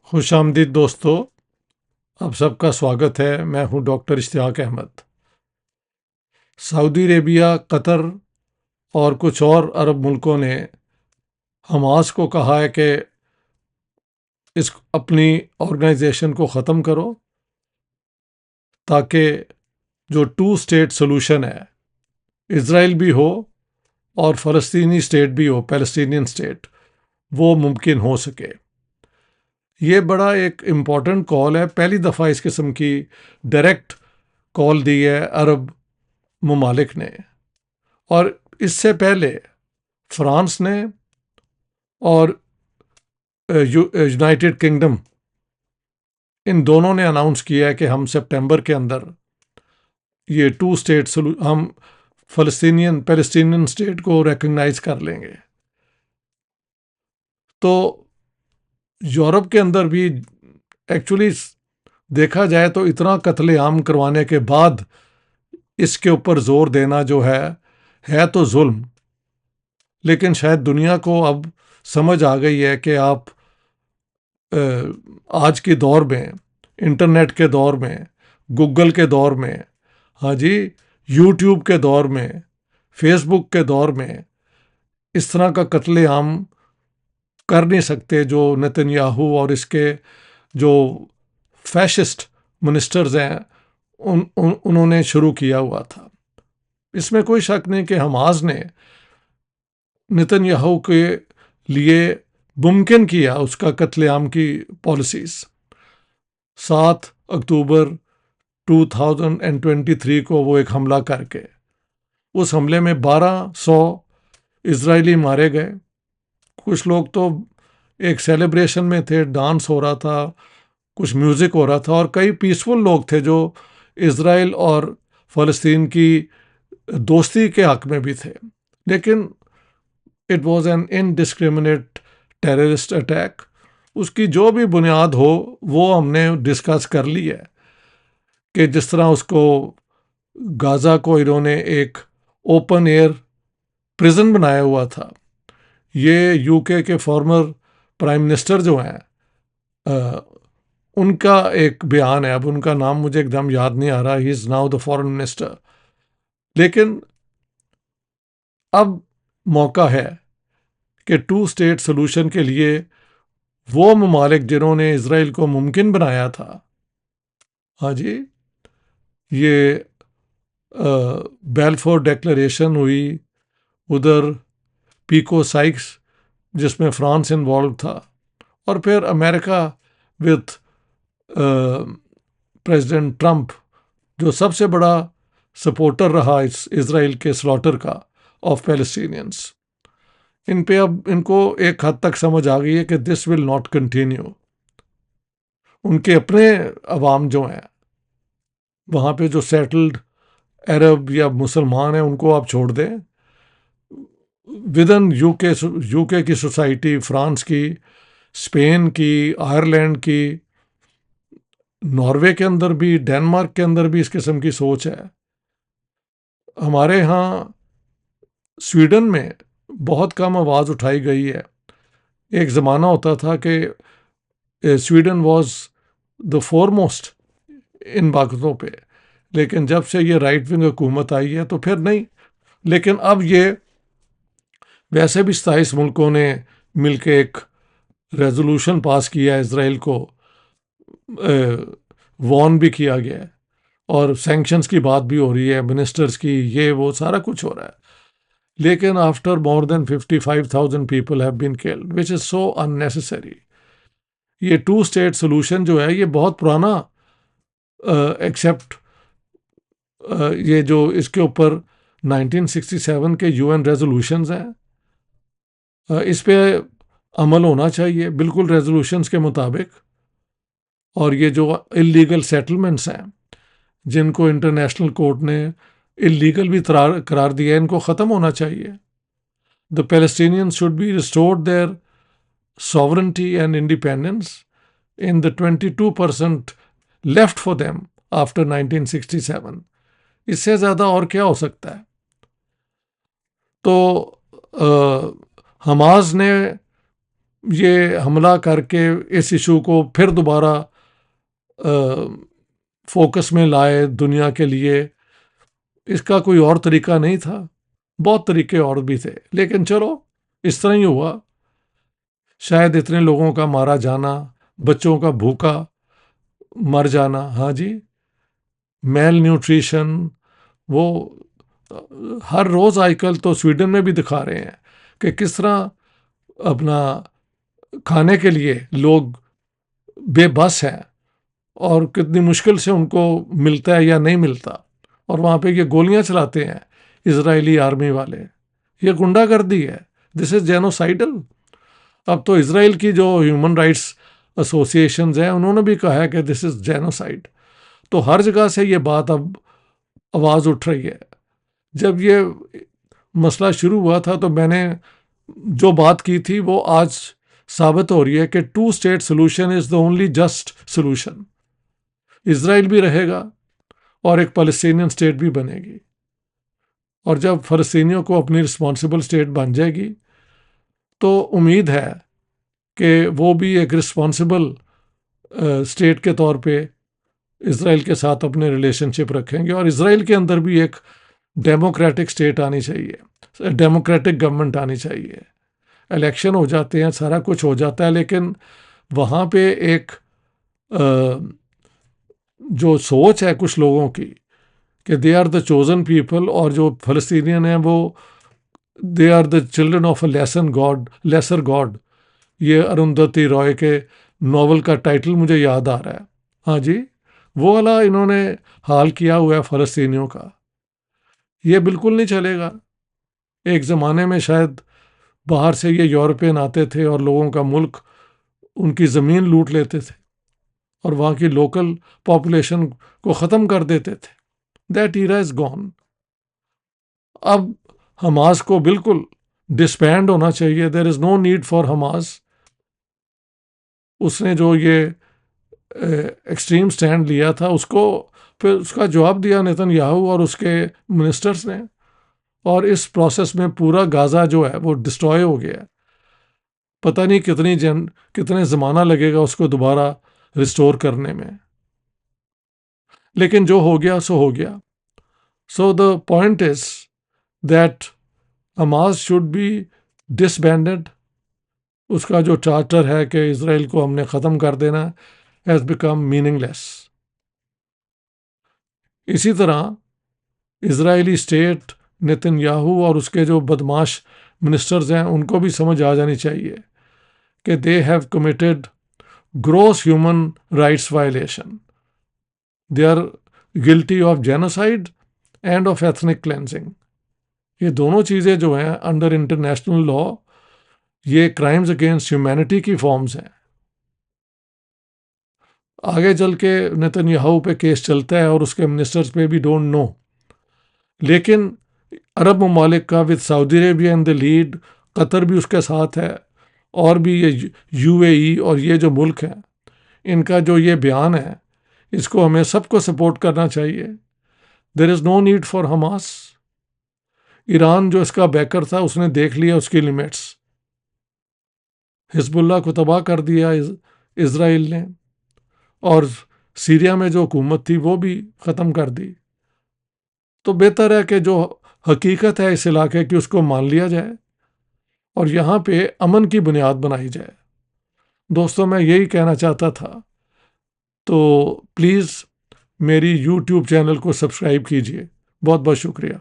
خوش آمدید دوستو، آپ سب کا سواگت ہے۔ میں ہوں ڈاکٹر اشتیاق احمد۔ سعودی عربیہ، قطر اور کچھ اور عرب ملکوں نے حماس کو کہا ہے کہ اس اپنی آرگنائزیشن کو ختم کرو تاکہ جو 2 اسٹیٹ سلوشن ہے، اسرائیل بھی ہو اور فلسطینی اسٹیٹ بھی ہو، پیلسٹینین اسٹیٹ، وہ ممکن ہو سکے۔ یہ بڑا ایک امپورٹنٹ کال ہے، پہلی دفعہ اس قسم کی ڈائریکٹ کال دی ہے عرب ممالک نے، اور اس سے پہلے فرانس نے اور یونائٹڈ کنگڈم، ان دونوں نے اناؤنس کیا ہے کہ ہم سپٹمبر کے اندر یہ 2 اسٹیٹ ہم پیلسٹینین اسٹیٹ کو ریکگنائز کر لیں گے۔ تو یورپ کے اندر بھی ایکچولی دیکھا جائے تو اتنا قتل عام کروانے کے بعد اس کے اوپر زور دینا جو ہے تو ظلم، لیکن شاید دنیا کو اب سمجھ آ گئی ہے کہ آپ آج کے دور میں، انٹرنیٹ کے دور میں، گوگل کے دور میں، ہاں جی، یوٹیوب کے دور میں، فیس بک کے دور میں اس طرح کا قتل عام کر نہیں سکتے جو نتنیاہو اور اس کے جو فیشسٹ منسٹرز ہیں انہوں نے شروع کیا ہوا تھا۔ اس میں کوئی شک نہیں کہ حماس نے نتنیاہو کے لیے ممکن کیا اس کا قتل عام کی پالیسیز۔ 7 اکتوبر 2023 کو وہ ایک حملہ کر کے، اس حملے میں 1200 اسرائیلی مارے گئے۔ کچھ لوگ تو ایک سیلیبریشن میں تھے، ڈانس ہو رہا تھا، کچھ میوزک ہو رہا تھا، اور کئی پیسفل لوگ تھے جو اسرائیل اور فلسطین کی دوستی کے حق میں بھی تھے، لیکن it was an indiscriminate terrorist attack. اس کی جو بھی بنیاد ہو وہ ہم نے ڈسکس کر لی ہے، کہ جس طرح اس کو غازہ کو انہوں نے ایک اوپن ایئر پریزن بنایا ہوا تھا۔ یہ یو کے فارمر پرائم منسٹر جو ہیں، ان کا ایک بیان ہے، اب ان کا نام مجھے ایک دم یاد نہیں آ رہا، he is now the foreign minister. لیکن اب موقع ہے کہ 2 اسٹیٹ سلوشن کے لیے وہ ممالک جنہوں نے اسرائیل کو ممکن بنایا تھا، ہاں جی، یہ بیلفور ڈیکلریشن ہوئی، ادھر پیکو سائکس جس میں فرانس انوالو تھا، اور پھر امریکہ وتھ پریزیڈنٹ ٹرمپ جو سب سے بڑا سپورٹر رہا اس اسرائیل کے سلاٹر کا آف پیلسٹینینس۔ ان پہ اب ان کو ایک حد تک سمجھ آ گئی ہے کہ دس ول ناٹ کنٹینیو۔ ان کے اپنے عوام جو ہیں وہاں پہ، جو سیٹلڈ عرب یا مسلمان ہیں، ان کو آپ چھوڑ دیں، ودن یو کے کی سوسائٹی، فرانس کی، اسپین کی، آئرلینڈ کی، ناروے کے اندر بھی، ڈینمارک کے اندر بھی اس قسم کی سوچ ہے۔ ہمارے ہاں سویڈن میں بہت کم آواز اٹھائی گئی ہے۔ ایک زمانہ ہوتا تھا کہ Sweden was the foremost ان باتوں پہ، لیکن جب سے یہ رائٹ ونگ حکومت آئی ہے تو پھر نہیں۔ لیکن اب یہ ویسے بھی 27 ملکوں نے مل کے ایک ریزولوشن پاس کیا ہے، اسرائیل کو وارن بھی کیا گیا ہے، اور سینکشنز کی بات بھی ہو رہی ہے، منسٹرز کی، یہ وہ سارا کچھ ہو رہا ہے۔ لیکن after more than 55,000 people have been killed which is so unnecessary۔ یہ 2 اسٹیٹ سلوشن جو ہے یہ بہت پرانا ایکسیپٹ، یہ جو اس کے اوپر 1967 کے UN ریزولوشنز ہیں، اس پہ عمل ہونا چاہیے بالکل ریزولوشنز کے مطابق۔ اور یہ جو اللیگل سیٹلمنٹس ہیں جن کو انٹرنیشنل کورٹ نے اللیگل بھی قرار دیا ہے، ان کو ختم ہونا چاہیے۔ The Palestinians should be restored their sovereignty and independence in the 22% left for them after 1967۔ اس سے زیادہ اور کیا ہو سکتا ہے؟ تو حماس نے یہ حملہ کر کے اس ایشو کو پھر دوبارہ فوکس میں لائے دنیا کے لیے، اس کا کوئی اور طریقہ نہیں تھا، بہت طریقے اور بھی تھے، لیکن چلو اس طرح ہی ہوا۔ شاید اتنے لوگوں کا مارا جانا، بچوں کا بھوکا مر جانا، ہاں جی، میل نیوٹریشن، وہ ہر روز آج کل تو سویڈن میں بھی دکھا رہے ہیں کہ کس طرح اپنا کھانے کے لیے لوگ بے بس ہیں اور کتنی مشکل سے ان کو ملتا ہے یا نہیں ملتا، اور وہاں پہ یہ گولیاں چلاتے ہیں اسرائیلی آرمی والے۔ یہ گنڈا گردی ہے، دس از جینوسائیڈل۔ اب تو اسرائیل کی جو ہیومن رائٹس ایسوسیشنز ہیں انہوں نے بھی کہا ہے کہ دس از جینوسائیڈ۔ تو ہر جگہ سے یہ بات اب آواز اٹھ رہی ہے۔ جب یہ مسئلہ شروع ہوا تھا تو میں نے جو بات کی تھی وہ آج ثابت ہو رہی ہے کہ 2 state solution is the only just solution. Israel بھی رہے گا اور ایک فلسطینین اسٹیٹ بھی بنے گی، اور جب فلسطینیوں کو اپنی رسپانسبل اسٹیٹ بن جائے گی تو امید ہے کہ وہ بھی ایک رسپانسبل اسٹیٹ کے طور پہ اسرائیل کے ساتھ اپنے ریلیشن شپ رکھیں گے، اور اسرائیل کے اندر بھی ایک ڈیموکریٹک اسٹیٹ آنی چاہیے، ڈیموکریٹک گورنمنٹ آنی چاہیے۔ الیکشن ہو جاتے ہیں، سارا کچھ ہو جاتا ہے، لیکن وہاں پہ ایک جو سوچ ہے کچھ لوگوں کی کہ دے آر دا چوزن پیپل، اور جو فلسطینین ہیں وہ they are the children of a lesser god. یہ اروندھتی رائے کے ناول کا ٹائٹل مجھے یاد آ رہا ہے، ہاں جی، وہ والا انہوں نے حال کیا ہوا ہے فلسطینیوں کا۔ یہ بالکل نہیں چلے گا۔ ایک زمانے میں شاید باہر سے یہ یورپین آتے تھے اور لوگوں کا ملک، ان کی زمین لوٹ لیتے تھے اور وہاں کی لوکل پاپولیشن کو ختم کر دیتے تھے۔ That era is gone. اب حماس کو بالکل ڈسبینڈ ہونا چاہیے، there is no need for Hamas. اس نے جو یہ ایکسٹریم سٹینڈ لیا تھا اس کو پھر اس کا جواب دیا نیتن یاہو اور اس کے منسٹرز نے، اور اس پروسیس میں پورا غازہ جو ہے وہ ڈسٹروائے ہو گیا۔ پتہ نہیں کتنے زمانہ لگے گا اس کو دوبارہ ریسٹور کرنے میں، لیکن جو ہو گیا سو ہو گیا۔ So the point is that Hamas should be disbanded. اس کا جو چارٹر ہے کہ اسرائیل کو ہم نے ختم کر دینا ہیز بیکم میننگ لیس۔ اسی طرح اسرائیلی اسٹیٹ، نیتن یاہو اور اس کے جو بدماش منسٹرز ہیں ان کو بھی سمجھ آ جانی چاہیے کہ they have committed gross human rights violation. They are guilty of genocide and of ethnic cleansing. یہ دونوں چیزیں جو ہیں انڈر انٹرنیشنل لا یہ کرائمز اگینسٹ ہیومینٹی کی فارمز ہیں۔ آگے چل کے نیتن یاہو پہ کیس چلتا ہے اور اس کے منسٹرز پہ بھی ڈونٹ نو، لیکن عرب ممالک کا with Saudi Arabia in the lead, Qatar بھی اس کے ساتھ ہے، اور بھی یہ UAE اور یہ جو ملک ہیں ان کا جو یہ بیان ہے اس کو ہمیں سب کو سپورٹ کرنا چاہیے۔ There is no need for Hamas. Iran جو اس کا بیکر تھا اس نے دیکھ لیا اس کی لیمٹس، حزب اللہ کو تباہ کر دیا اسرائیل نے، اور سیریا میں جو حکومت تھی وہ بھی ختم کر دی۔ تو بہتر ہے کہ جو حقیقت ہے اس علاقے کی اس کو مان لیا جائے اور یہاں پہ امن کی بنیاد بنائی جائے۔ دوستوں میں یہی کہنا چاہتا تھا، تو پلیز میری YouTube چینل کو سبسکرائب کیجیے۔ بہت بہت شکریہ۔